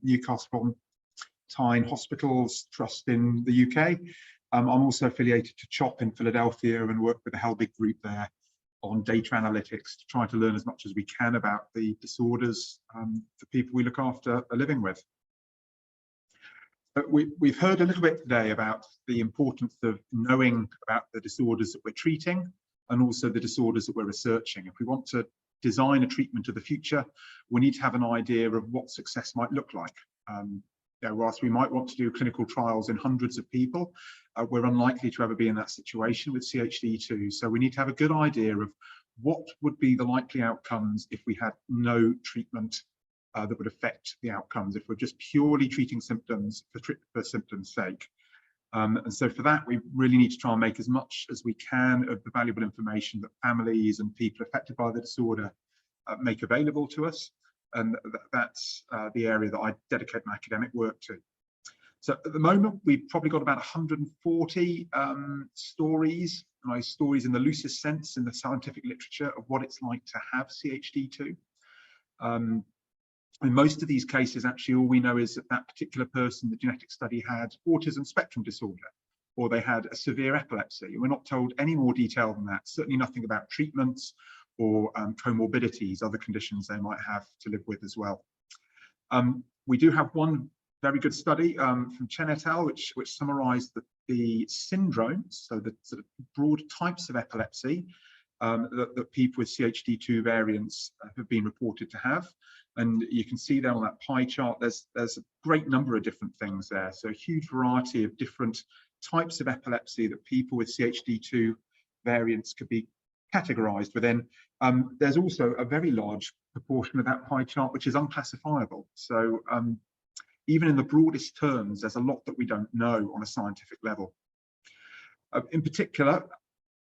Newcastle Hospitals Trust in the UK. I'm also affiliated to CHOP in Philadelphia and work with the Helbig group there on data analytics to try to learn as much as we can about the disorders the people we look after are living with. But we've heard a little bit today about the importance of knowing about the disorders that we're treating and also the disorders that we're researching. If we want to design a treatment of the future, we need to have an idea of what success might look like. Whilst we might want to do clinical trials in hundreds of people, we're unlikely to ever be in that situation with CHD2. So we need to have a good idea of what would be the likely outcomes if we had no treatment that would affect the outcomes, if we're just purely treating symptoms for symptoms' sake. And so for that, we really need to try and make as much as we can of the valuable information that families and people affected by the disorder make available to us. And that's the area that I dedicate my academic work to. So at the moment, we've probably got about 140 stories in the loosest sense in the scientific literature of what it's like to have CHD2. In most of these cases, actually, all we know is that that particular person, the genetic study, had autism spectrum disorder, or they had a severe epilepsy. And we're not told any more detail than that, certainly nothing about treatments or comorbidities, other conditions they might have to live with as well. We do have one very good study from Chen et al., which summarized the syndromes, so the sort of broad types of epilepsy that people with CHD2 variants have been reported to have. And you can see there on that pie chart, there's a great number of different things there. So a huge variety of different types of epilepsy that people with CHD2 variants could be categorized within. There's also a very large proportion of that pie chart which is unclassifiable. So even in the broadest terms, there's a lot that we don't know on a scientific level. In particular,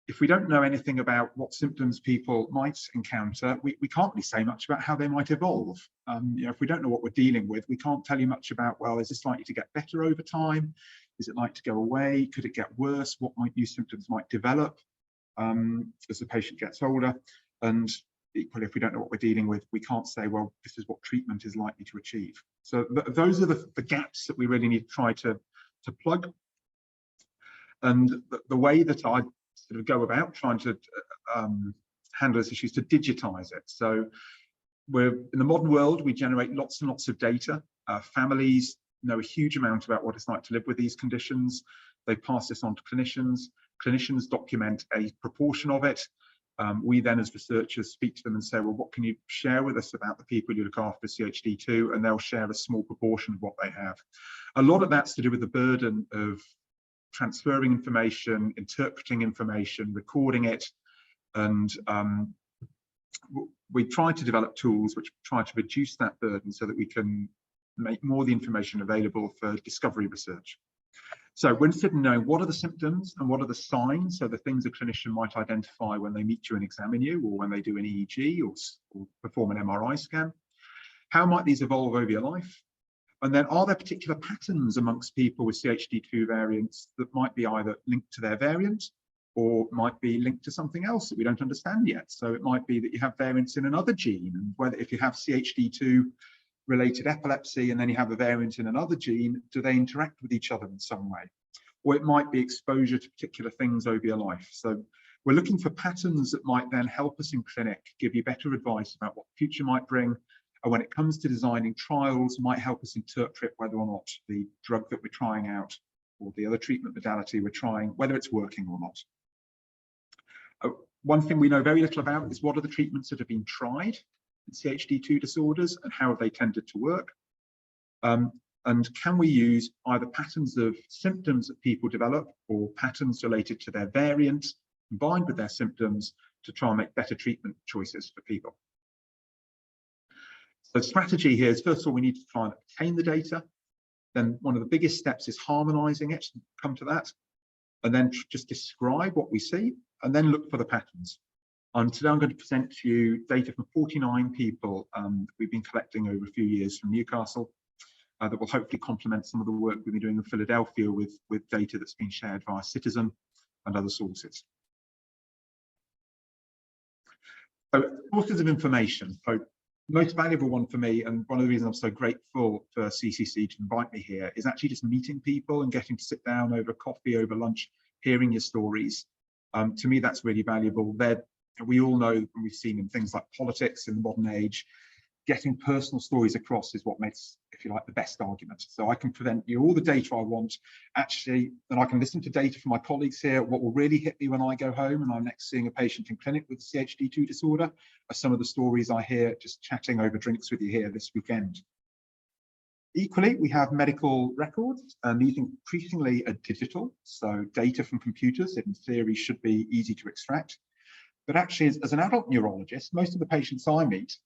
if we don't know anything about what symptoms people might encounter, we can't really say much about how they might evolve. If we don't know what we're dealing with, we can't tell you much about, well, is this likely to get better over time? Is it likely to go away? Could it get worse? What new symptoms might develop as the patient gets older? And equally, if we don't know what we're dealing with, we can't say, well, this is what treatment is likely to achieve. So those are the gaps that we really need to try to plug. And the way that I sort of go about trying to handle this issue is to digitize it. So we're in the modern world, we generate lots and lots of data. Families know a huge amount about what it's like to live with these conditions. They pass this on to clinicians. Clinicians document a proportion of it. We then, as researchers, speak to them and say, well, what can you share with us about the people you look after CHD2? And they'll share a small proportion of what they have. A lot of that's to do with the burden of transferring information, interpreting information, recording it. And we try to develop tools which try to reduce that burden so that we can make more of the information available for discovery research. So we're interested in knowing what are the symptoms and what are the signs, so the things a clinician might identify when they meet you and examine you, or when they do an EEG or perform an MRI scan. How might these evolve over your life? And then are there particular patterns amongst people with CHD2 variants that might be either linked to their variant or might be linked to something else that we don't understand yet? So it might be that you have variants in another gene, and whether if you have CHD2 related epilepsy and then you have a variant in another gene, do they interact with each other in some way? Or it might be exposure to particular things over your life. So we're looking for patterns that might then help us in clinic, give you better advice about what the future might bring. And when it comes to designing trials, might help us interpret whether or not the drug that we're trying out or the other treatment modality we're trying, whether it's working or not. One thing we know very little about is what are the treatments that have been tried in CHD2 disorders and how have they tended to work? And can we use either patterns of symptoms that people develop or patterns related to their variant combined with their symptoms to try and make better treatment choices for people? So the strategy here is, first of all, we need to try and obtain the data. Then one of the biggest steps is harmonizing it, come to that, and then just describe what we see, and then look for the patterns. Today I'm going to present to you data from 49 people we've been collecting over a few years from Newcastle that will hopefully complement some of the work we've been doing in Philadelphia with data that's been shared via Citizen and other sources. So sources of information. So Most valuable one for me, and one of the reasons I'm so grateful for CCC to invite me here, is actually just meeting people and getting to sit down over coffee, over lunch, hearing your stories. To me, that's really valuable. We all know, and we've seen in things like politics in the modern age, getting personal stories across is what makes, if you like, the best argument. So I can present you all the data I want, actually, and I can listen to data from my colleagues here. What will really hit me when I go home and I'm next seeing a patient in clinic with CHD2 disorder are some of the stories I hear just chatting over drinks with you here this weekend. Equally, we have medical records, and these increasingly are digital, so data from computers in theory should be easy to extract. But actually, as an adult neurologist, most of the patients I meet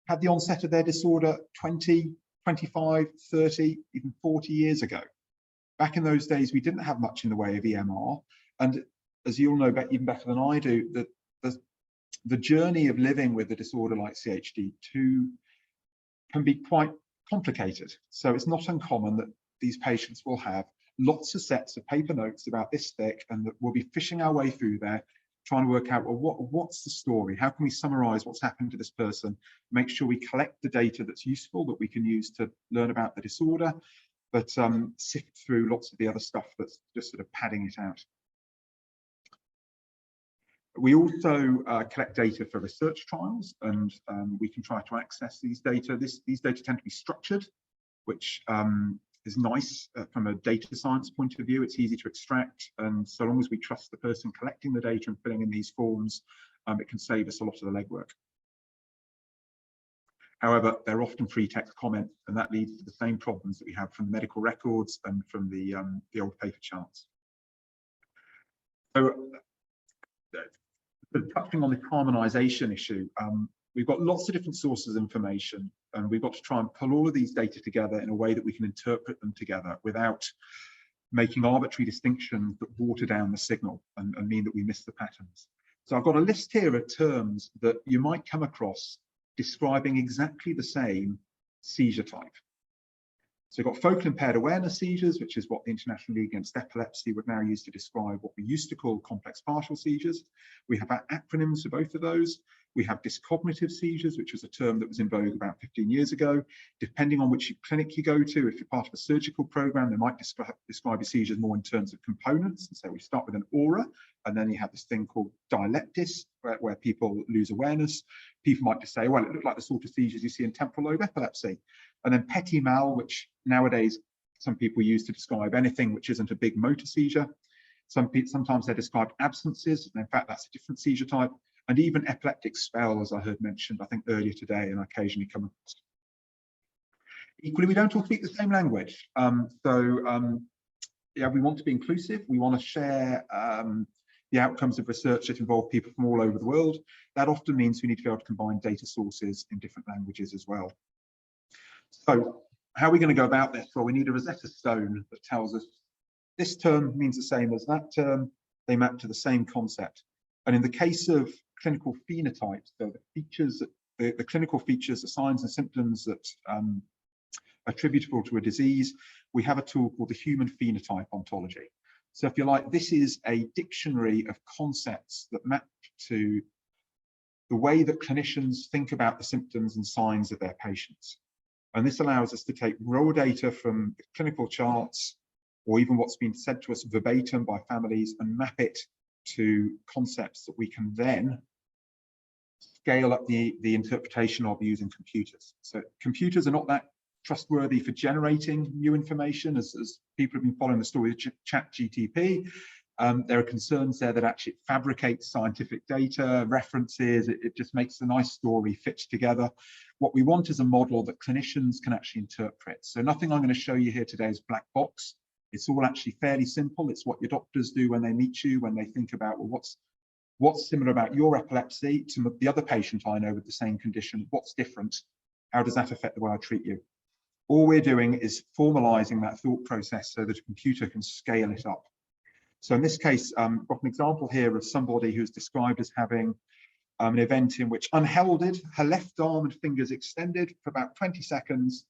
had the onset of their disorder 20, 25, 30, even 40 years ago. Back in those days, we didn't have much in the way of EMR. And as you'll know even better than I do, that the journey of living with a disorder like CHD2 can be quite complicated. So it's not uncommon that these patients will have lots of sets of paper notes about this thick, and that we'll be fishing our way through there, trying to work out, well, what's the story? How can we summarize what's happened to this person? Make sure we collect the data that's useful, that we can use to learn about the disorder, but sift through lots of the other stuff that's just sort of padding it out. We also collect data for research trials, and we can try to access these data. These data tend to be structured, which is nice from a data science point of view. It's easy to extract, and so long as we trust the person collecting the data and filling in these forms, it can save us a lot of the legwork. However, they're often free text comments, and that leads to the same problems that we have from the medical records and from the old paper charts. So, touching on the harmonisation issue, we've got lots of different sources of information, and we've got to try and pull all of these data together in a way that we can interpret them together without making arbitrary distinctions that water down the signal and mean that we miss the patterns. So I've got a list here of terms that you might come across describing exactly the same seizure type. So we've got focal impaired awareness seizures, which is what the International League Against Epilepsy would now use to describe what we used to call complex partial seizures. We have acronyms for both of those. We have dyscognitive seizures, which was a term that was in vogue about 15 years ago. Depending on which clinic you go to, if you're part of a surgical program, they might describe your seizures more in terms of components. And so we start with an aura, and then you have this thing called dialeptis, where people lose awareness. People might just say, well, it looked like the sort of seizures you see in temporal lobe epilepsy. And then petit mal, which nowadays some people use to describe anything which isn't a big motor seizure. Sometimes they're described absences, and in fact, that's a different seizure type. And even epileptic spell, as I heard mentioned, I think earlier today, and I occasionally come across. Equally, we don't all speak the same language. Yeah, we want to be inclusive. We want to share the outcomes of research that involve people from all over the world. That often means we need to be able to combine data sources in different languages as well. So how are we going to go about this? Well, we need a Rosetta Stone that tells us this term means the same as that term. They map to the same concept. And in the case of clinical phenotypes, so the features, the clinical features, the signs and symptoms that are attributable to a disease, we have a tool called the Human Phenotype Ontology. So if you like, this is a dictionary of concepts that map to the way that clinicians think about the symptoms and signs of their patients. And this allows us to take raw data from the clinical charts, or even what's been said to us verbatim by families, and map it to concepts that we can then scale up the interpretation of using computers. So computers are not that trustworthy for generating new information, as people have been following the story of ChatGTP. There are concerns there that actually it fabricates scientific data, references, it just makes a nice story fit together. What we want is a model that clinicians can actually interpret. So nothing I'm going to show you here today is black box. It's all actually fairly simple. It's what your doctors do when they meet you, when they think about, well, what's similar about your epilepsy to the other patient I know with the same condition? What's different? How does that affect the way I treat you? All we're doing is formalizing that thought process so that a computer can scale it up. So in this case, I've got an example here of somebody who's described as having an event in which unheralded, her left arm and fingers extended for about 20 seconds,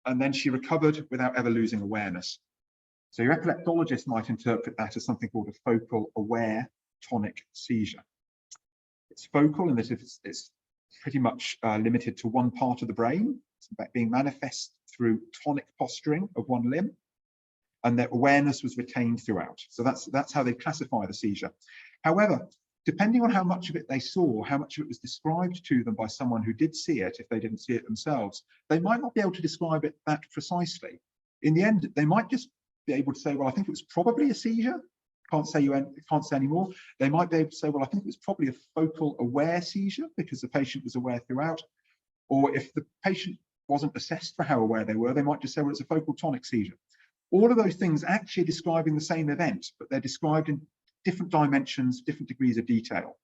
and then she recovered without ever losing awareness. So your epileptologist might interpret that as something called a focal aware tonic seizure. It's focal in that it's pretty much limited to one part of the brain, being manifest through tonic posturing of one limb, and their awareness was retained throughout. So that's how they classify the seizure. However, depending on how much of it they saw, how much of it was described to them by someone who did see it, if they didn't see it themselves, they might not be able to describe it that precisely. In the end, they might just be able to say, well, I think it was probably a seizure. Can't say any more. They might be able to say, well, I think it was probably a focal aware seizure because the patient was aware throughout. Or if the patient wasn't assessed for how aware they were, they might just say, well, it's a focal tonic seizure. All of those things actually describing the same event, but they're described in different dimensions, different degrees of detail.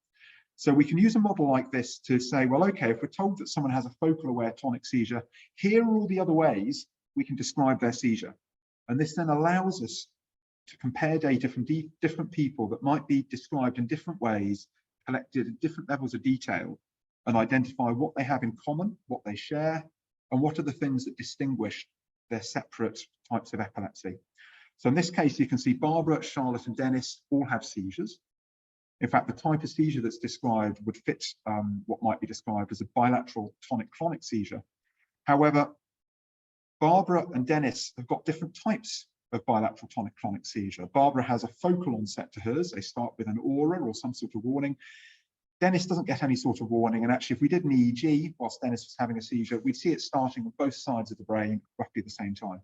So we can use a model like this to say, well, okay, if we're told that someone has a focal aware tonic seizure, here are all the other ways we can describe their seizure. And this then allows us to compare data from different people that might be described in different ways, collected at different levels of detail, and identify what they have in common, what they share, and what are the things that distinguish their separate types of epilepsy. So in this case, you can see Barbara, Charlotte, and Dennis all have seizures. In fact, the type of seizure that's described would fit what might be described as a bilateral tonic-clonic seizure. However, Barbara and Dennis have got different types of bilateral tonic-clonic seizure. Barbara has a focal onset to hers. They start with an aura or some sort of warning. Dennis doesn't get any sort of warning, and actually if we did an EEG whilst Dennis was having a seizure, we'd see it starting on both sides of the brain roughly at the same time.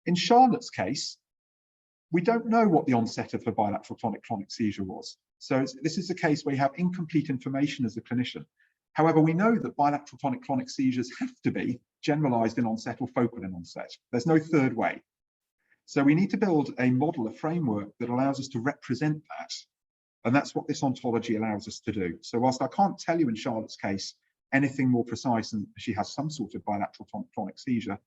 In Charlotte's case, we don't know what the onset of her bilateral tonic-clonic seizure was. So this is a case where you have incomplete information as a clinician. However, we know that bilateral tonic-clonic seizures have to be generalized in onset or focal in onset. There's no third way. So we need to build a model, a framework that allows us to represent that. And that's what this ontology allows us to do. So whilst I can't tell you in Charlotte's case anything more precise than she has some sort of bilateral tonic-clonic seizure,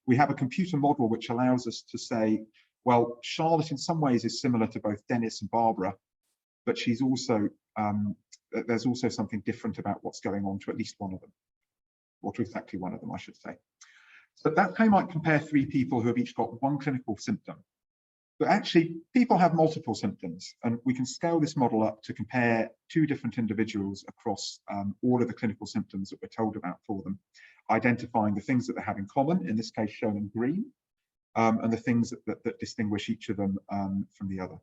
we have a computer model which allows us to say, well, Charlotte in some ways is similar to both Dennis and Barbara, but she's also, there's also something different about what's going on to at least one of them, or to exactly one of them, I should say. So that's how you might compare three people who have each got one clinical symptom. But actually, people have multiple symptoms, and we can scale this model up to compare two different individuals across all of the clinical symptoms that we're told about for them, identifying the things that they have in common, in this case shown in green, and the things that distinguish each of them from the other.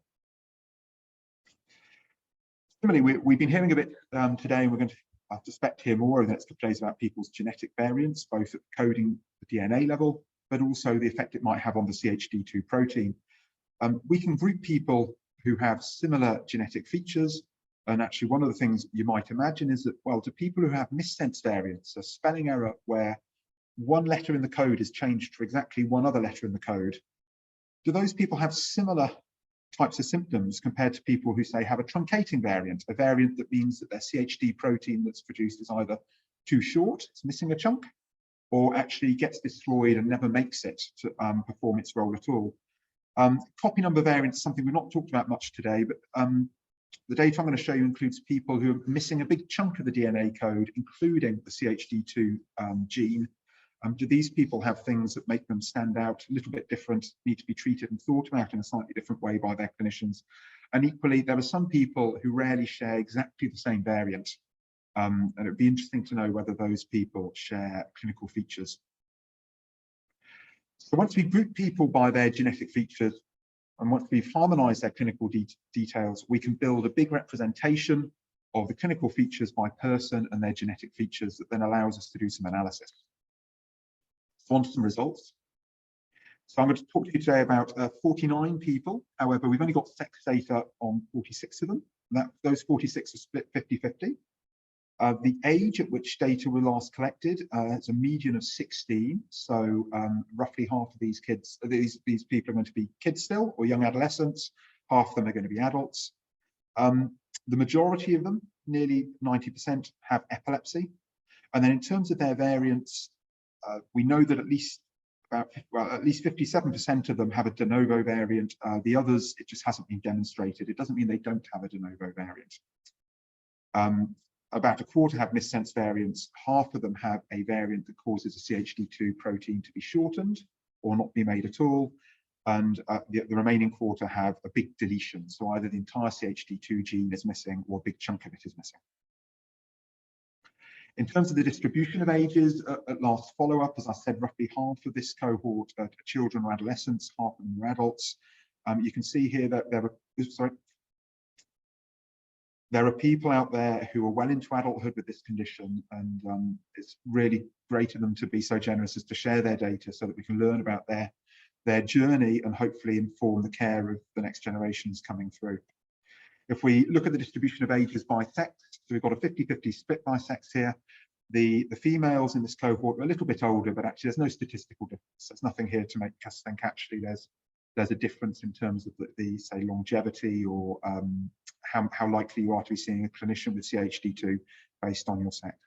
Similarly, we've been hearing a bit today, and we're going to, I suspect, hear more over the next couple of days about people's genetic variants, both at coding the DNA level, but also the effect it might have on the CHD2 protein. We can group people who have similar genetic features, and actually one of the things you might imagine is that, well, to people who have missense variants, a spelling error where one letter in the code is changed for exactly one other letter in the code, do those people have similar types of symptoms compared to people who, say, have a truncating variant, a variant that means that their CHD protein that's produced is either too short, it's missing a chunk, or actually gets destroyed and never makes it to perform its role at all? Copy number variants is something we've not talked about much today, but the data I'm going to show you includes people who are missing a big chunk of the DNA code, including the CHD2 gene. Do these people have things that make them stand out a little bit different, need to be treated and thought about in a slightly different way by their clinicians? And equally, there are some people who rarely share exactly the same variant. And it would be interesting to know whether those people share clinical features. So once we group people by their genetic features, and once we've harmonized their clinical details, we can build a big representation of the clinical features by person and their genetic features that then allows us to do some analysis. So on to some results. So I'm going to talk to you today about 49 people. However, we've only got sex data on 46 of them. Those 46 are split 50-50. The age at which data were last collected is a median of 16. So roughly half of these kids, these people are going to be kids still, or young adolescents. Half of them are going to be adults. The majority of them, nearly 90%, have epilepsy. And then in terms of their variants, we know that at least 57% of them have a de novo variant. The others, it just hasn't been demonstrated. It doesn't mean they don't have a de novo variant. About a quarter have missense variants. Half of them have a variant that causes a CHD2 protein to be shortened or not be made at all. And the remaining quarter have a big deletion. So either the entire CHD2 gene is missing or a big chunk of it is missing. In terms of the distribution of ages at last follow-up, as I said, roughly half of this cohort are children or adolescents, half of them are adults. You can see here that there are people out there who are well into adulthood with this condition, and it's really great of them to be so generous as to share their data so that we can learn about their journey and hopefully inform the care of the next generations coming through. If we look at the distribution of ages by sex, so we've got a 50-50 split by sex here. The females in this cohort are a little bit older, but actually there's no statistical difference. There's nothing here to make us think actually there's a difference in terms of the say longevity or how likely you are to be seeing a clinician with CHD2 based on your sex.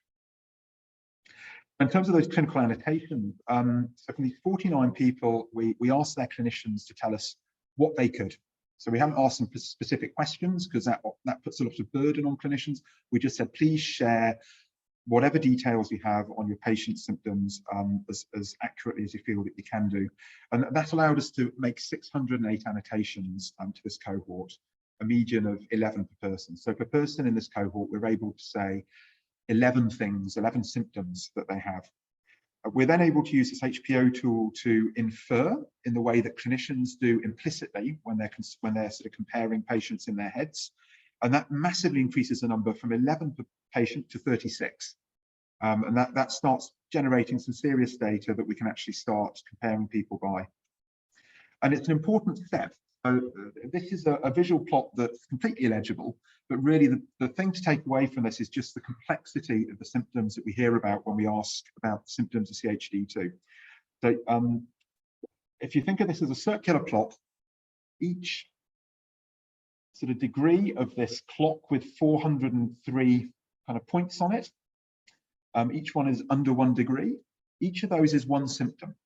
In terms of those clinical annotations, so from these 49 people, we asked their clinicians to tell us what they could. So we haven't asked them for specific questions because that puts a lot of burden on clinicians. We just said, please share whatever details you have on your patient's symptoms as accurately as you feel that you can do. And that allowed us to make 608 annotations to this cohort, a median of 11 per person. So per person in this cohort, we're able to say 11 things, 11 symptoms that they have. We're then able to use this HPO tool to infer in the way that clinicians do implicitly when they're sort of comparing patients in their heads. And that massively increases the number from 11 per patient to 36. And that starts generating some serious data that we can actually start comparing people by. And it's an important step. So this is a visual plot that's completely illegible, but really the thing to take away from this is just the complexity of the symptoms that we hear about when we ask about the symptoms of CHD2. So if you think of this as a circular plot, each sort of degree of this clock with 403 kind of points on it, each one is under 1 degree. Each of those is one symptom.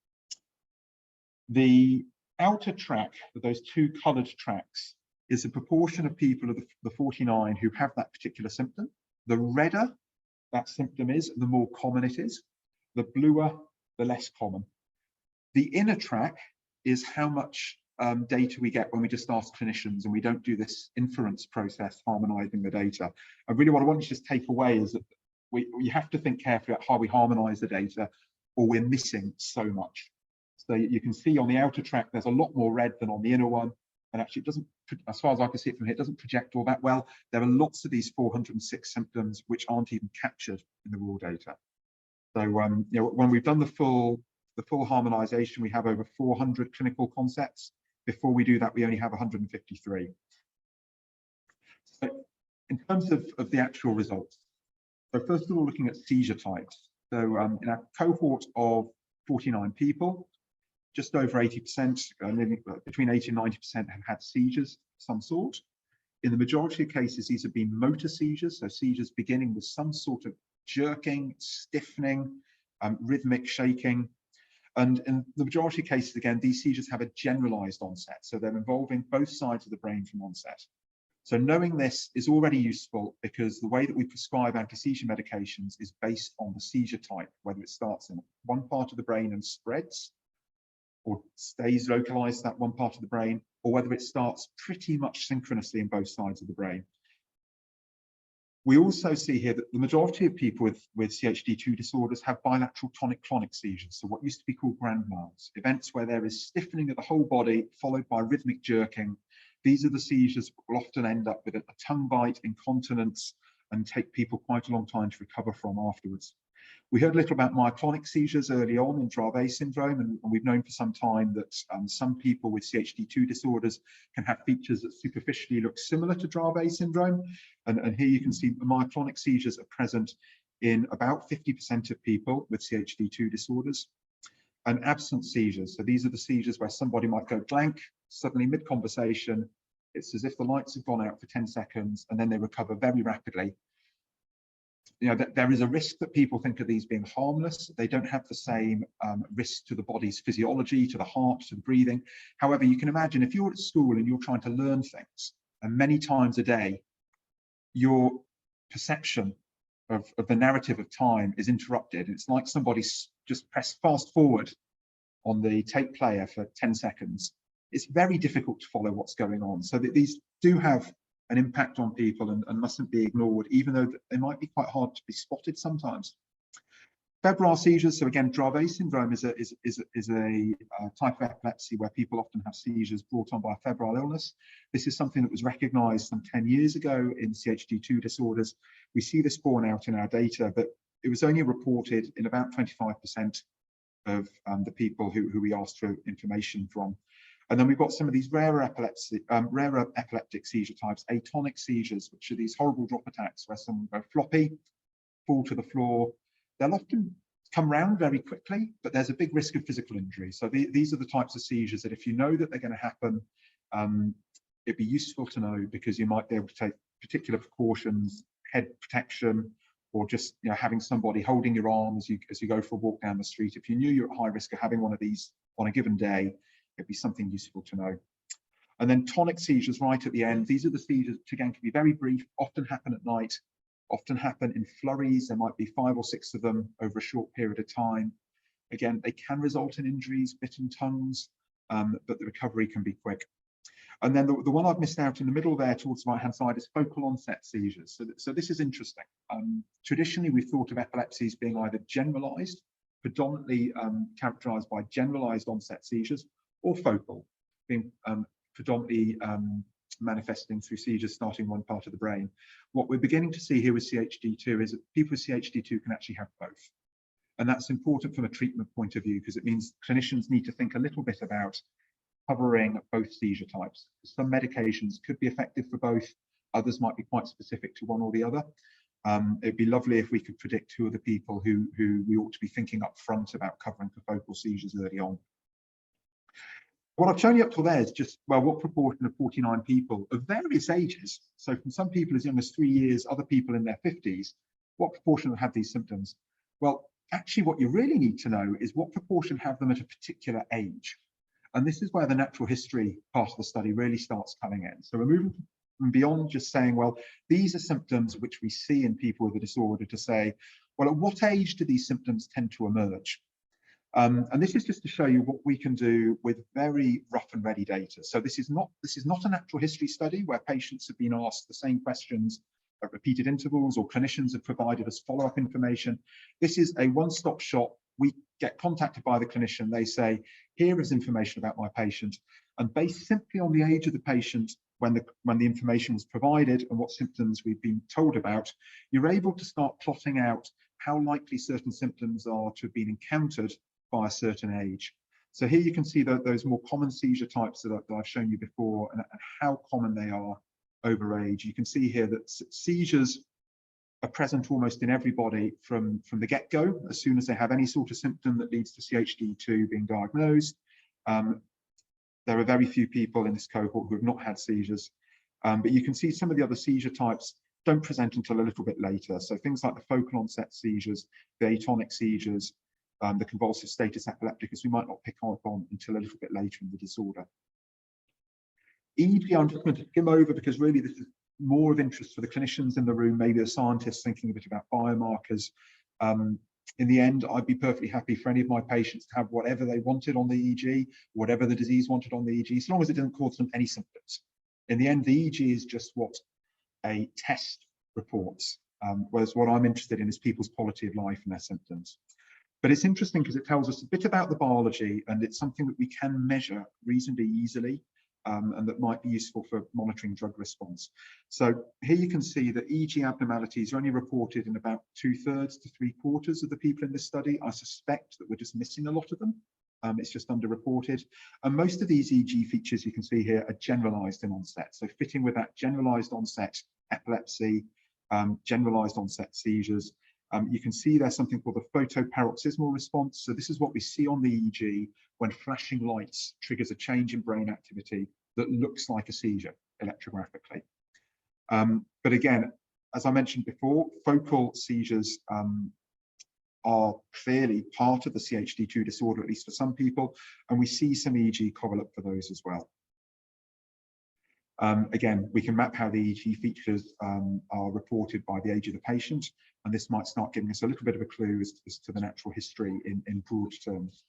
The outer track of those two coloured tracks is the proportion of people of the 49 who have that particular symptom. The redder that symptom is, the more common it is. The bluer, the less common. The inner track is how much data we get when we just ask clinicians and we don't do this inference process harmonising the data. And really what I want you to just take away is that we have to think carefully about how we harmonise the data, or we're missing so much. So you can see on the outer track, there's a lot more red than on the inner one. And actually it doesn't, as far as I can see it from here, it doesn't project all that well. There are lots of these 406 symptoms which aren't even captured in the raw data. So you know, when we've done the full harmonisation, we have over 400 clinical concepts. Before we do that, we only have 153. So in terms of the actual results, so first of all, looking at seizure types. So in our cohort of 49 people, just over 80%, between 80 and 90% have had seizures of some sort. In the majority of cases, these have been motor seizures, so seizures beginning with some sort of jerking, stiffening, rhythmic shaking. And in the majority of cases, again, these seizures have a generalized onset, so they're involving both sides of the brain from onset. So knowing this is already useful because the way that we prescribe anti-seizure medications is based on the seizure type, whether it starts in one part of the brain and spreads, or stays localized to that one part of the brain, or whether it starts pretty much synchronously in both sides of the brain. We also see here that the majority of people with CHD2 disorders have bilateral tonic-clonic seizures, so what used to be called grand mals, events where there is stiffening of the whole body followed by rhythmic jerking. These are the seizures that will often end up with a tongue bite, incontinence, and take people quite a long time to recover from afterwards. We heard a little about myoclonic seizures early on in Dravet syndrome, and we've known for some time that some people with CHD2 disorders can have features that superficially look similar to Dravet syndrome. And here you can see myoclonic seizures are present in about 50% of people with CHD2 disorders. And absent seizures, so these are the seizures where somebody might go blank, suddenly mid-conversation, it's as if the lights have gone out for 10 seconds and then they recover very rapidly. You know, there is a risk that people think of these being harmless. They don't have the same risk to the body's physiology, to the heart, to the breathing. However, you can imagine if you're at school and you're trying to learn things, and many times a day, your perception of the narrative of time is interrupted. It's like somebody's just pressed fast forward on the tape player for 10 seconds. It's very difficult to follow what's going on. So that these do have an impact on people and mustn't be ignored, even though they might be quite hard to be spotted sometimes. Febrile seizures, so again, Dravet syndrome is a type of epilepsy where people often have seizures brought on by a febrile illness. This is something that was recognized some 10 years ago in CHD2 disorders. We see this borne out in our data, but it was only reported in about 25% of the people who we asked for information from. And then we've got some of these rarer epileptic seizure types, atonic seizures, which are these horrible drop attacks where someone go floppy, fall to the floor. They'll often come round very quickly, but there's a big risk of physical injury. So these are the types of seizures that if you know that they're going to happen, it'd be useful to know, because you might be able to take particular precautions, head protection, or just having somebody holding your arm as you go for a walk down the street. If you knew you're at high risk of having one of these on a given day, it'd be something useful to know. And then tonic seizures right at the end. These are the seizures which again can be very brief, often happen at night, often happen in flurries. There might be 5 or 6 of them over a short period of time. Again, they can result in injuries, bitten tongues, but the recovery can be quick. And then the one I've missed out in the middle there towards the right-hand side is focal onset seizures. So this is interesting. Traditionally, we've thought of epilepsies being either generalized, predominantly characterized by generalized onset seizures, or focal, being predominantly manifesting through seizures starting one part of the brain. What we're beginning to see here with CHD2 is that people with CHD2 can actually have both. And that's important from a treatment point of view, because it means clinicians need to think a little bit about covering both seizure types. Some medications could be effective for both, others might be quite specific to one or the other. It'd be lovely if we could predict who are the people who we ought to be thinking up front about covering for focal seizures early on. What I've shown you up to there is just, well, what proportion of 49 people of various ages, so from some people as young as 3 years, other people in their 50s, what proportion have had these symptoms? Well, actually what you really need to know is what proportion have them at a particular age. And this is where the natural history part of the study really starts coming in. So we're moving from beyond just saying, well, these are symptoms which we see in people with a disorder, to say, well, at what age do these symptoms tend to emerge? And this is just to show you what we can do with very rough and ready data. So this is not a natural history study where patients have been asked the same questions at repeated intervals, or clinicians have provided us follow-up information. This is a one-stop shop. We get contacted by the clinician. They say, here is information about my patient. And based simply on the age of the patient, when the information was provided and what symptoms we've been told about, you're able to start plotting out how likely certain symptoms are to have been encountered by a certain age. So here you can see those more common seizure types that I've shown you before, and how common they are over age. You can see here that seizures are present almost in everybody from the get-go, as soon as they have any sort of symptom that leads to CHD2 being diagnosed. There are very few people in this cohort who have not had seizures, but you can see some of the other seizure types don't present until a little bit later. So things like the focal onset seizures, the atonic seizures, the convulsive status epilepticus, we might not pick up on until a little bit later in the disorder. EEG, I'm just going to skim over, because really this is more of interest for the clinicians in the room, maybe the scientists thinking a bit about biomarkers. In the end, I'd be perfectly happy for any of my patients to have whatever they wanted on the EEG, whatever the disease wanted on the EEG, as long as it didn't cause them any symptoms. In the end, the EEG is just what a test reports, whereas what I'm interested in is people's quality of life and their symptoms. But it's interesting because it tells us a bit about the biology, and it's something that we can measure reasonably easily, and that might be useful for monitoring drug response. So here you can see that EEG abnormalities are only reported in about 2/3 to 3/4 of the people in this study. I suspect that we're just missing a lot of them. It's just underreported. And most of these EEG features you can see here are generalized in onset. So fitting with that generalized onset epilepsy, generalized onset seizures. You can see there's something called the photoparoxysmal response. So this is what we see on the EEG when flashing lights triggers a change in brain activity that looks like a seizure electrographically. But again, as I mentioned before, focal seizures are clearly part of the CHD2 disorder, at least for some people, and we see some EEG correlate for those as well. Again, we can map how the EEG features are reported by the age of the patient, and this might start giving us a little bit of a clue as to the natural history in broad terms.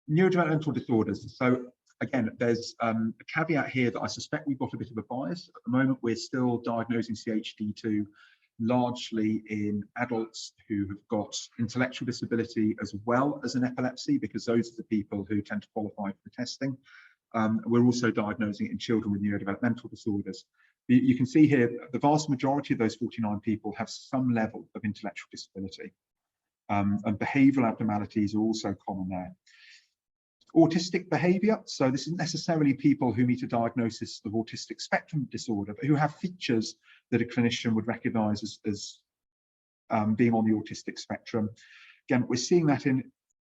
Neurodevelopmental disorders. So Again, there's a caveat here that I suspect we've got a bit of a bias. At the moment, we're still diagnosing CHD2 largely in adults who have got intellectual disability as well as an epilepsy, because those are the people who tend to qualify for the testing. We're also diagnosing it in children with neurodevelopmental disorders. You can see here, the vast majority of those 49 people have some level of intellectual disability, and behavioural abnormalities are also common there. Autistic behaviour, so this isn't necessarily people who meet a diagnosis of autistic spectrum disorder, but who have features that a clinician would recognise as being on the autistic spectrum. Again, we're seeing that in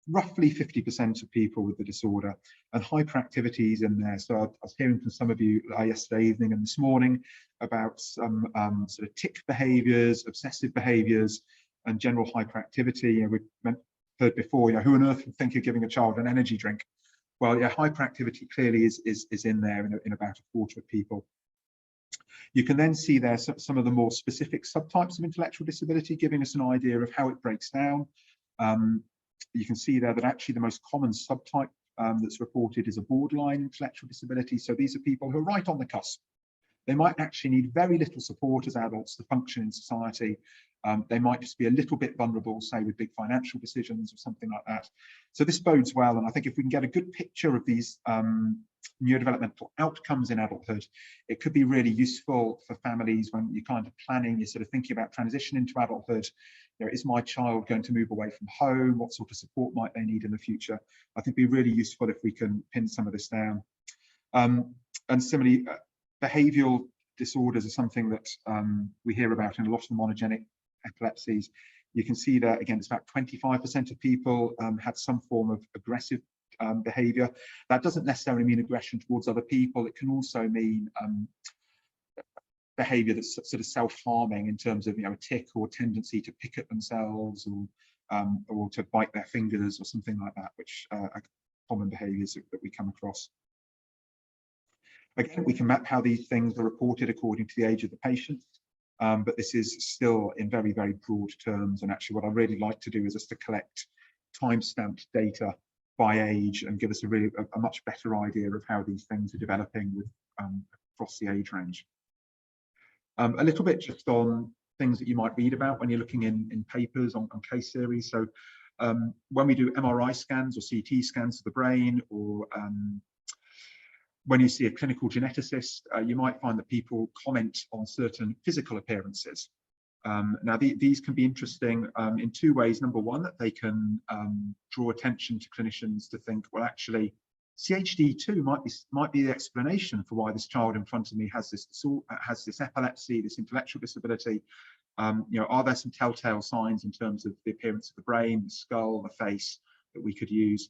roughly 50% of people with the disorder, and hyperactivity is in there. So I was hearing from some of you yesterday evening and this morning about some sort of tic behaviours, obsessive behaviours, and general hyperactivity. You know, we've heard before, you know, who on earth would think of giving a child an energy drink? Well, yeah, hyperactivity clearly is in there in about a quarter of people. You can then see there some of the more specific subtypes of intellectual disability, giving us an idea of how it breaks down. You can see there that actually the most common subtype that's reported is a borderline intellectual disability. So these are people who are right on the cusp. They might actually need very little support as adults to function in society. They might just be a little bit vulnerable, say with big financial decisions or something like that. So this bodes well, and I think if we can get a good picture of these neurodevelopmental outcomes in adulthood, it could be really useful for families when you're kind of planning, you're sort of thinking about transition into adulthood. You know, is my child going to move away from home? What sort of support might they need in the future? I think it'd be really useful if we can pin some of this down. And similarly, behavioural disorders are something that we hear about in a lot of the monogenic epilepsies. You can see that again, it's about 25% of people have some form of aggressive behaviour. That doesn't necessarily mean aggression towards other people. It can also mean behaviour that's sort of self-harming in terms of, you know, a tic or tendency to pick at themselves or to bite their fingers or something like that, which are common behaviours that we come across. Again, we can map how these things are reported according to the age of the patient. But this is still in very, very broad terms. And actually what I really like to do is just to collect time-stamped data by age and give us a much better idea of how these things are developing with, across the age range. A little bit just on things that you might read about when you're looking in papers on case series. So when we do MRI scans or CT scans of the brain, or when you see a clinical geneticist, you might find that people comment on certain physical appearances. Now, these can be interesting in two ways. Number one, that they can draw attention to clinicians to think, well, actually, CHD2 might be the explanation for why this child in front of me has this epilepsy, this intellectual disability. You know, are there some telltale signs in terms of the appearance of the brain, the skull, the face that we could use?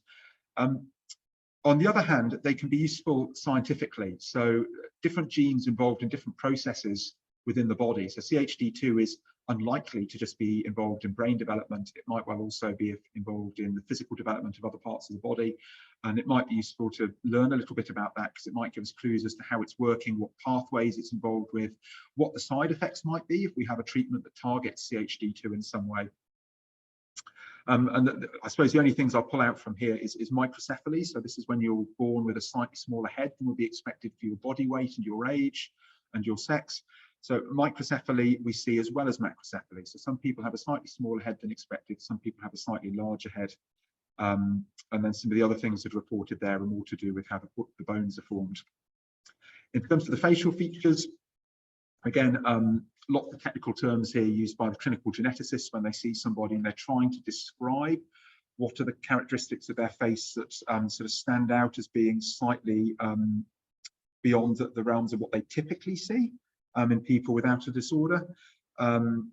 On the other hand, they can be useful scientifically. So different genes involved in different processes within the body. So CHD2 is unlikely to just be involved in brain development. It might well also be involved in the physical development of other parts of the body. And it might be useful to learn a little bit about that, because it might give us clues as to how it's working, what pathways it's involved with, what the side effects might be if we have a treatment that targets CHD2 in some way. And I suppose the only things I'll pull out from here is microcephaly. So this is when you're born with a slightly smaller head than would be expected for your body weight and your age and your sex. So microcephaly we see as well as macrocephaly. So some people have a slightly smaller head than expected. Some people have a slightly larger head. And then some of the other things that are reported there are more to do with how the bones are formed. In terms of the facial features, again, lots of technical terms here used by the clinical geneticists when they see somebody and they're trying to describe what are the characteristics of their face that sort of stand out as being slightly beyond the realms of what they typically see in people without a disorder. And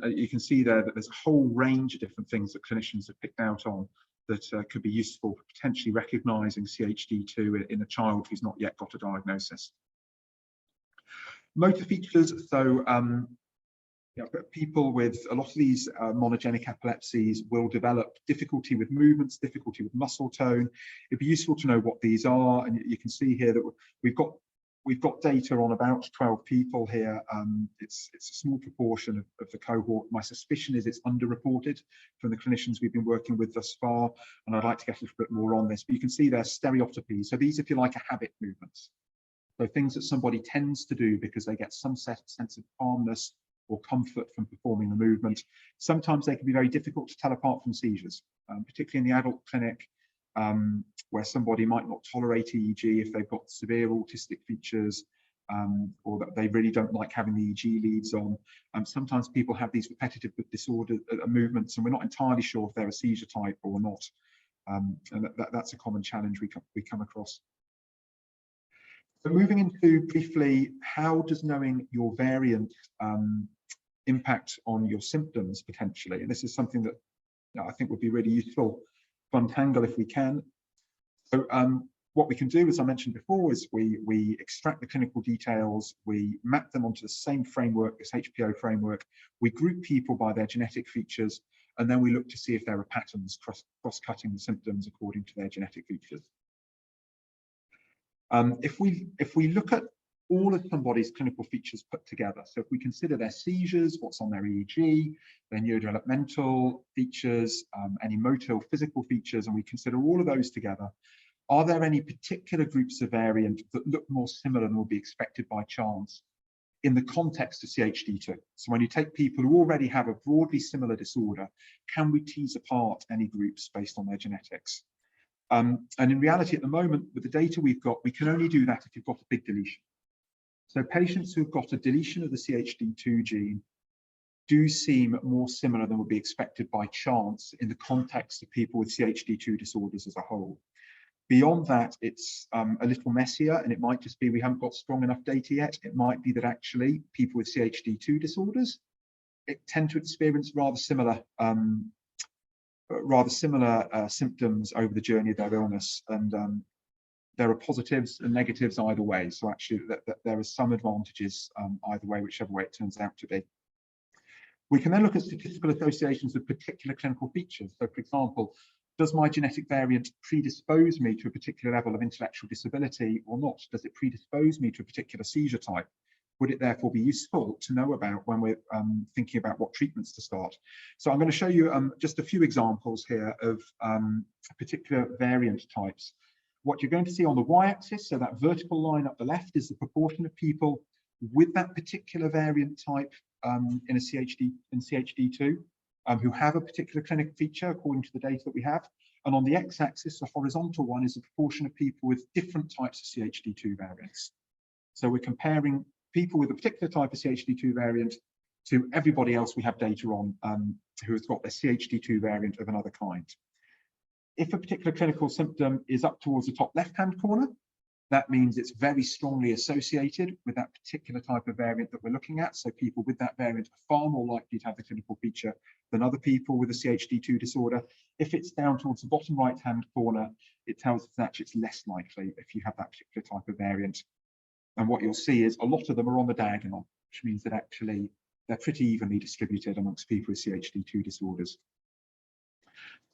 you can see there that there's a whole range of different things that clinicians have picked out on that could be useful for potentially recognising CHD2 in a child who's not yet got a diagnosis. Motor features, so people with a lot of these monogenic epilepsies will develop difficulty with movements, difficulty with muscle tone. It'd be useful to know what these are, and you can see here that we've got we've got data on about 12 people here. It's a small proportion of the cohort. My suspicion is it's underreported from the clinicians we've been working with thus far, and I'd like to get a little bit more on this. But you can see there's stereotypies. So these, if you like, are habit movements. So things that somebody tends to do because they get some sense of calmness or comfort from performing the movement. Sometimes they can be very difficult to tell apart from seizures, particularly in the adult clinic, where somebody might not tolerate EEG if they've got severe autistic features, or that they really don't like having the EEG leads on. Sometimes people have these repetitive disorder movements, and we're not entirely sure if they're a seizure type or not. And that's a common challenge we come across. So moving into briefly, how does knowing your variant impact on your symptoms potentially? And this is something that I think would be really useful to untangle if we can. So what we can do, as I mentioned before, is we extract the clinical details, we map them onto the same framework, this HPO framework, we group people by their genetic features, and then we look to see if there are patterns cross-cutting the symptoms according to their genetic features. If we look at all of somebody's clinical features put together, so if we consider their seizures, what's on their EEG, their neurodevelopmental features, any motor or physical features, and we consider all of those together, are there any particular groups of variant that look more similar than would be expected by chance in the context of CHD2? So when you take people who already have a broadly similar disorder, can we tease apart any groups based on their genetics? And in reality, at the moment, with the data we've got, we can only do that if you've got a big deletion. So patients who've got a deletion of the CHD2 gene do seem more similar than would be expected by chance in the context of people with CHD2 disorders as a whole. Beyond that, it's a little messier, and it might just be we haven't got strong enough data yet. It might be that actually people with CHD2 disorders tend to experience rather similar symptoms over the journey of their illness, and there are positives and negatives either way. So actually there are some advantages either way, whichever way it turns out to be. We can then look at statistical associations with particular clinical features. So for example, does my genetic variant predispose me to a particular level of intellectual disability or not? Does it predispose me to a particular seizure type? Would it therefore be useful to know about when we're thinking about what treatments to start? So I'm going to show you just a few examples here of particular variant types. What you're going to see on the y-axis, so that vertical line up the left, is the proportion of people with that particular variant type in CHD2 who have a particular clinical feature according to the data that we have. And on the x-axis, the horizontal one, is the proportion of people with different types of CHD2 variants. So we're comparing people with a particular type of CHD2 variant to everybody else we have data on who has got a CHD2 variant of another kind. If a particular clinical symptom is up towards the top left-hand corner, that means it's very strongly associated with that particular type of variant that we're looking at. So people with that variant are far more likely to have the clinical feature than other people with a CHD2 disorder. If it's down towards the bottom right-hand corner, it tells us that actually it's less likely if you have that particular type of variant. And what you'll see is a lot of them are on the diagonal, which means that actually they're pretty evenly distributed amongst people with CHD2 disorders.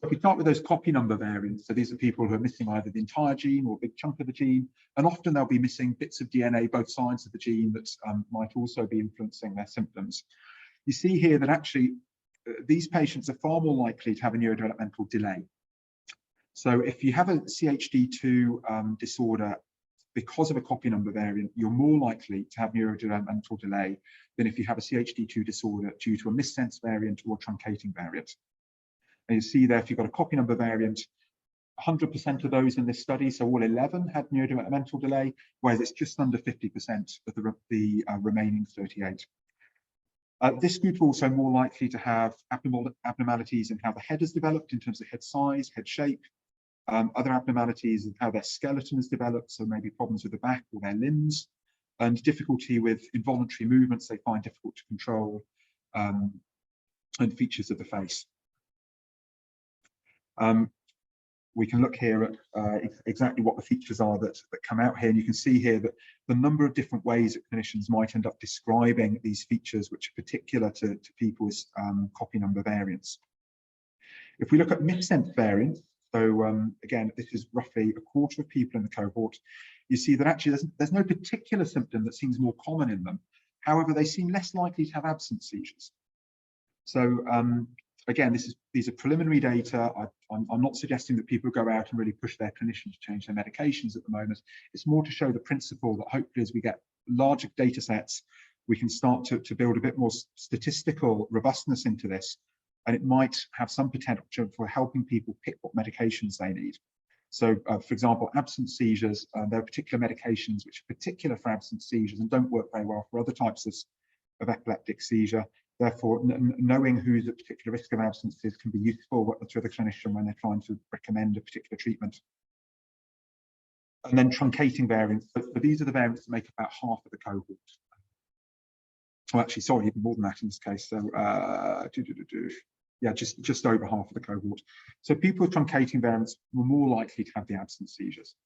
If we start with those copy number variants, so these are people who are missing either the entire gene or a big chunk of the gene, and often they'll be missing bits of DNA, both sides of the gene, that might also be influencing their symptoms. You see here that actually these patients are far more likely to have a neurodevelopmental delay. So if you have a CHD2 disorder because of a copy number variant, you're more likely to have neurodevelopmental delay than if you have a CHD2 disorder due to a missense variant or a truncating variant. And you see there, if you've got a copy number variant, 100% of those in this study, so all 11, had neurodevelopmental delay, whereas it's just under 50% of the remaining 38. This group are also more likely to have abnormalities in how the head has developed in terms of head size, head shape, other abnormalities in how their skeleton has developed, so maybe problems with the back or their limbs, and difficulty with involuntary movements they find difficult to control, and features of the face. We can look here at exactly what the features are that come out here, and you can see here that the number of different ways that clinicians might end up describing these features which are particular to people with copy number variants. If we look at missense variants, So again, this is roughly a quarter of people in the cohort. You see that actually there's no particular symptom that seems more common in them. However, they seem less likely to have absence seizures. So again, these are preliminary data. I'm not suggesting that people go out and really push their clinicians to change their medications at the moment. It's more to show the principle that hopefully as we get larger data sets, we can start to build a bit more statistical robustness into this. And it might have some potential for helping people pick what medications they need. So, for example, absence seizures, there are particular medications which are particular for absence seizures and don't work very well for other types of epileptic seizure. Therefore, knowing who's at particular risk of absences can be useful to the clinician when they're trying to recommend a particular treatment. And then truncating variants. So these are the variants that make up about half of the cohort. Oh, actually, sorry, even more than that in this case. So, yeah, just over half of the cohort. So people with truncating variants were more likely to have the absence seizures.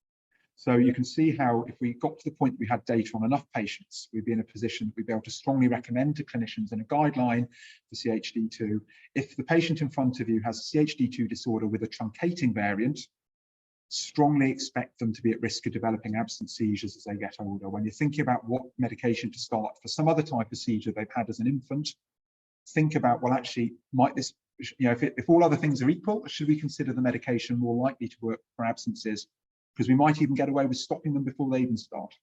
So you can see how if we got to the point we had data on enough patients, we'd be in a position that we'd be able to strongly recommend to clinicians in a guideline for CHD2. If the patient in front of you has a CHD2 disorder with a truncating variant, strongly expect them to be at risk of developing absence seizures as they get older. When you're thinking about what medication to start for some other type of seizure they've had as an infant, think about, well, actually, might this, you know, if all other things are equal, should we consider the medication more likely to work for absences? Because we might even get away with stopping them before they even start.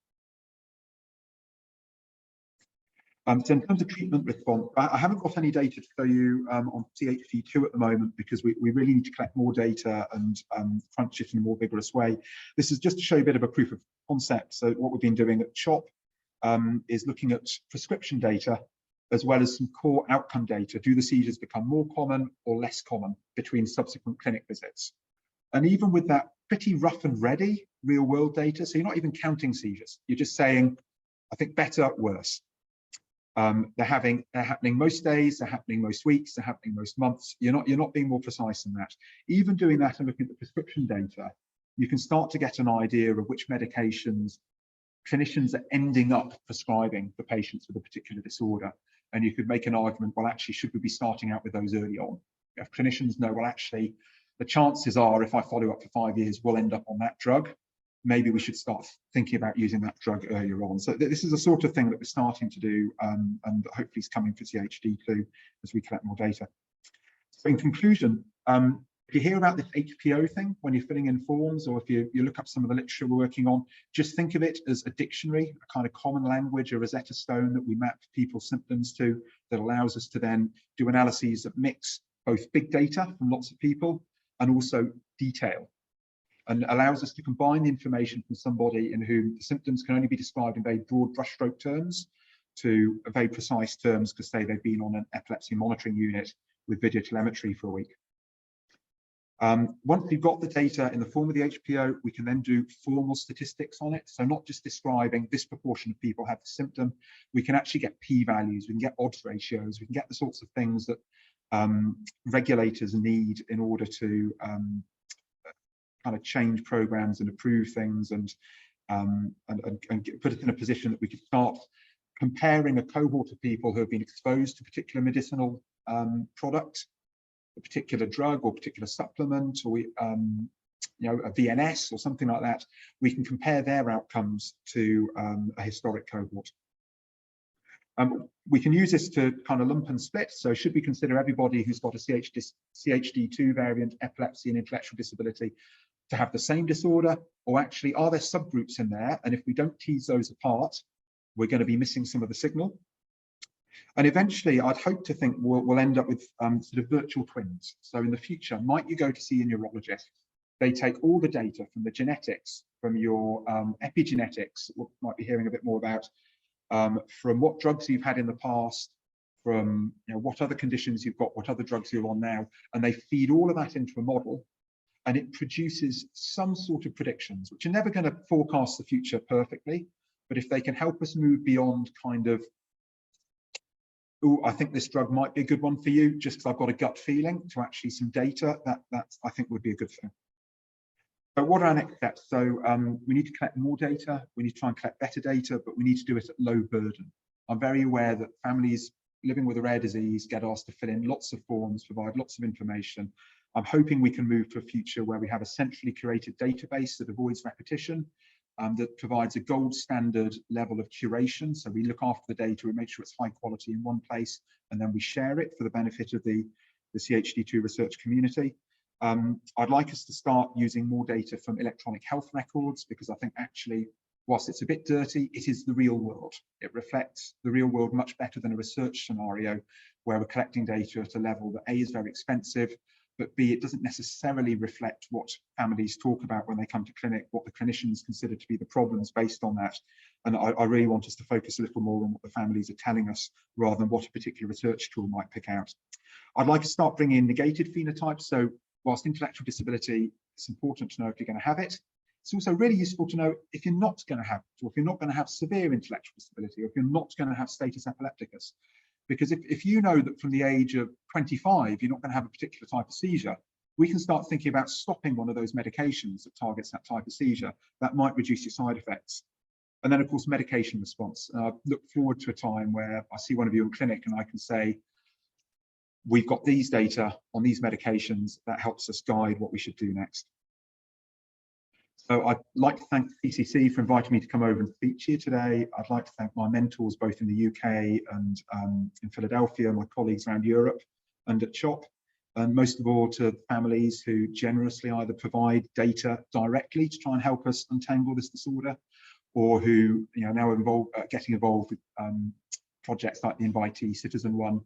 So in terms of treatment response, I haven't got any data to show you on CHD2 at the moment because we really need to collect more data and crunch it in a more vigorous way. This is just to show you a bit of a proof of concept. So what we've been doing at CHOP is looking at prescription data as well as some core outcome data. Do the seizures become more common or less common between subsequent clinic visits? And even with that pretty rough and ready real world data, so you're not even counting seizures, you're just saying, I think better, worse. They're happening most days, they're happening most weeks, they're happening most months. You're not being more precise than that. Even doing that and looking at the prescription data, you can start to get an idea of which medications clinicians are ending up prescribing for patients with a particular disorder. And you could make an argument, well, actually, should we be starting out with those early on? If clinicians know, well, actually, the chances are if I follow up for 5 years, we'll end up on that drug. Maybe we should start thinking about using that drug earlier on. So this is the sort of thing that we're starting to do and hopefully is coming for CHD2 as we collect more data. So in conclusion, if you hear about this HPO thing when you're filling in forms, or if you look up some of the literature we're working on, just think of it as a dictionary, a kind of common language, a Rosetta Stone that we map people's symptoms to, that allows us to then do analyses that mix both big data from lots of people and also detail, and allows us to combine the information from somebody in whom the symptoms can only be described in very broad brushstroke terms to very precise terms, because say they've been on an epilepsy monitoring unit with video telemetry for a week. Once we've got the data in the form of the HPO, we can then do formal statistics on it. So not just describing this proportion of people have the symptom, we can actually get p-values, we can get odds ratios, we can get the sorts of things that regulators need in order to kind of change programs and approve things and put us in a position that we could start comparing a cohort of people who have been exposed to a particular medicinal product, a particular drug or particular supplement, or you know, a VNS or something like that. We can compare their outcomes to a historic cohort. We can use this to kind of lump and split. So should we consider everybody who's got a CHD2 variant, epilepsy and intellectual disability to have the same disorder, or actually are there subgroups in there? And if we don't tease those apart, we're going to be missing some of the signal. And eventually, I'd hope to think we'll end up with sort of virtual twins. So in the future, might you go to see a neurologist? They take all the data from the genetics, from your epigenetics, what we might be hearing a bit more about, from what drugs you've had in the past, from what other conditions you've got, what other drugs you're on now, and they feed all of that into a model, and it produces some sort of predictions, which are never going to forecast the future perfectly, but if they can help us move beyond kind of, oh, I think this drug might be a good one for you, just because I've got a gut feeling, to actually some data, that I think would be a good thing. But what are our next steps? So we need to collect more data, we need to try and collect better data, but we need to do it at low burden. I'm very aware that families living with a rare disease get asked to fill in lots of forms, provide lots of information. I'm hoping we can move to a future where we have a centrally curated database that avoids repetition, that provides a gold standard level of curation. So we look after the data, we make sure it's high quality in one place, and then we share it for the benefit of the CHD2 research community. I'd like us to start using more data from electronic health records, because I think actually, whilst it's a bit dirty, it is the real world. It reflects the real world much better than a research scenario where we're collecting data at a level that A, is very expensive, but B, it doesn't necessarily reflect what families talk about when they come to clinic, what the clinicians consider to be the problems based on that. And I really want us to focus a little more on what the families are telling us rather than what a particular research tool might pick out. I'd like to start bringing in negated phenotypes. So whilst intellectual disability, it's important to know if you're going to have it. It's also really useful to know if you're not going to have it, or if you're not going to have severe intellectual disability, or if you're not going to have status epilepticus. Because if you know that from the age of 25, you're not going to have a particular type of seizure, we can start thinking about stopping one of those medications that targets that type of seizure. That might reduce your side effects. And then, of course, medication response. I look forward to a time where I see one of you in clinic and I can say, we've got these data on these medications that helps us guide what we should do next. So I'd like to thank CCC for inviting me to come over and speak to you today. I'd like to thank my mentors, both in the UK and in Philadelphia, my colleagues around Europe and at CHOP, and most of all to families who generously either provide data directly to try and help us untangle this disorder, or who now getting involved with projects like the Invitee Citizen One,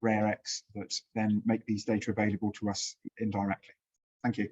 RareX, that then make these data available to us indirectly. Thank you.